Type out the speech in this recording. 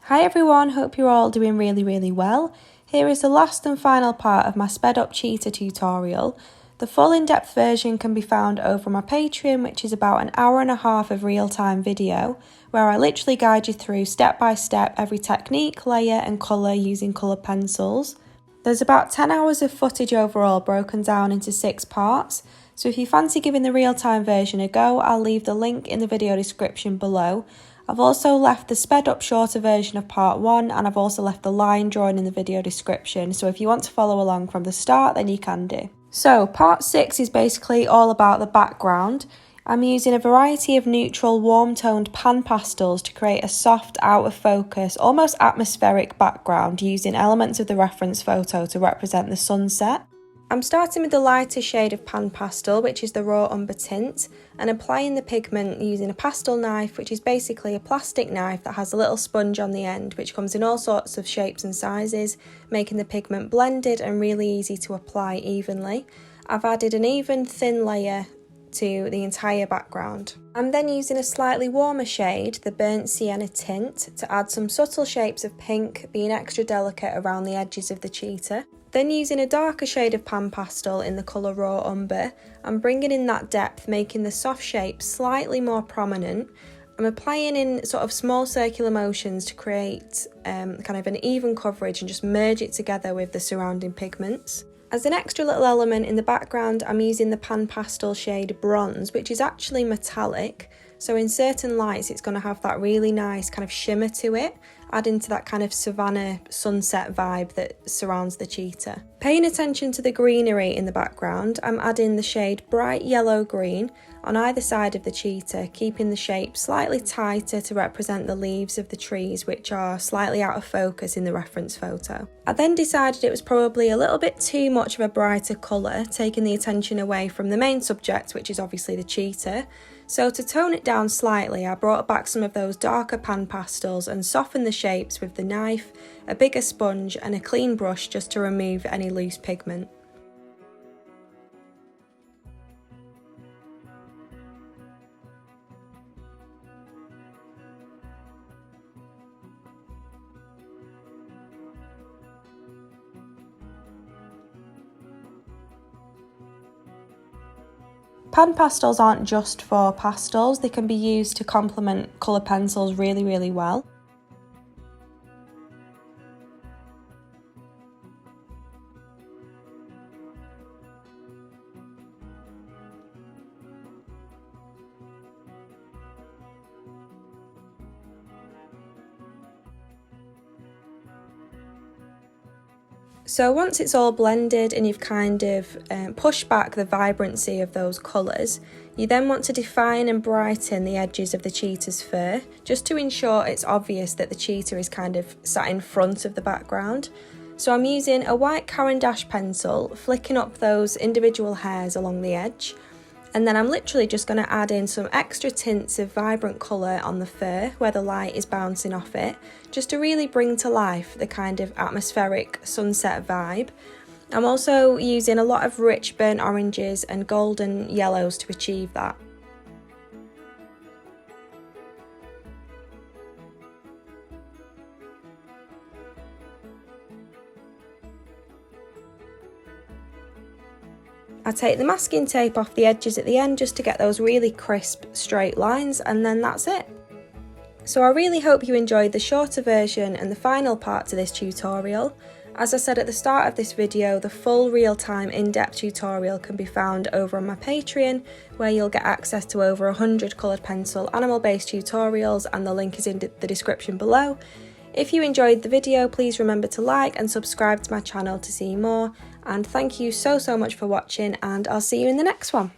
Hi everyone, hope you're all doing really well. Here is the last and final part of my sped up cheetah tutorial. The full in-depth version can be found over my Patreon, which is about an hour and a half of real-time video, where I literally guide you through step by step every technique, layer and colour using coloured pencils. There's about 10 hours of footage overall broken down into 6 parts, so if you fancy giving the real-time version a go, I'll leave the link in the video description below. I've also left the sped up shorter version of part 1, and I've also left the line drawing in the video description, so if you want to follow along from the start then you can do. So part 6 is basically all about the background. I'm using a variety of neutral warm toned pan pastels to create a soft out of focus, almost atmospheric background using elements of the reference photo to represent the sunset. I'm starting with the lighter shade of pan pastel, which is the raw umber tint, and applying the pigment using a pastel knife, which is basically a plastic knife that has a little sponge on the end, which comes in all sorts of shapes and sizes, making the pigment blended and really easy to apply evenly. I've added an even thin layer to the entire background. I'm then using a slightly warmer shade, the burnt sienna tint, to add some subtle shapes of pink, being extra delicate around the edges of the cheetah. Then using a darker shade of pan pastel in the colour raw umber, I'm bringing in that depth, making the soft shapes slightly more prominent. I'm applying in sort of small circular motions to create kind of an even coverage and just merge it together with the surrounding pigments. As an extra little element in the background, I'm using the pan pastel shade bronze, which is actually metallic. So in certain lights, it's going to have that really nice kind of shimmer to it, adding to that kind of savannah sunset vibe that surrounds the cheetah. Paying attention to the greenery in the background, I'm adding the shade bright yellow green on either side of the cheetah, keeping the shape slightly tighter to represent the leaves of the trees, which are slightly out of focus in the reference photo. I then decided it was probably a little bit too much of a brighter colour, taking the attention away from the main subject, which is obviously the cheetah. So to tone it down slightly, I brought back some of those darker pan pastels and softened the shapes with the knife, a bigger sponge and a clean brush just to remove any loose pigment. Pan pastels aren't just for pastels, they can be used to complement colour pencils really well. So once it's all blended and you've kind of pushed back the vibrancy of those colours, you then want to define and brighten the edges of the cheetah's fur, just to ensure it's obvious that the cheetah is kind of sat in front of the background. So I'm using a white Caran d'Ache pencil, flicking up those individual hairs along the edge, and then I'm literally just going to add in some extra tints of vibrant colour on the fur where the light is bouncing off it, just to really bring to life the kind of atmospheric sunset vibe. I'm also using a lot of rich burnt oranges and golden yellows to achieve that. I take the masking tape off the edges at the end just to get those really crisp straight lines, and then that's it. So I really hope you enjoyed the shorter version and the final part to this tutorial. As I said at the start of this video, the full real-time in-depth tutorial can be found over on my Patreon, where you'll get access to over 100 coloured pencil animal-based tutorials, and the link is in the description below. If you enjoyed the video, please remember to like and subscribe to my channel to see more, and thank you so much for watching, and I'll see you in the next one.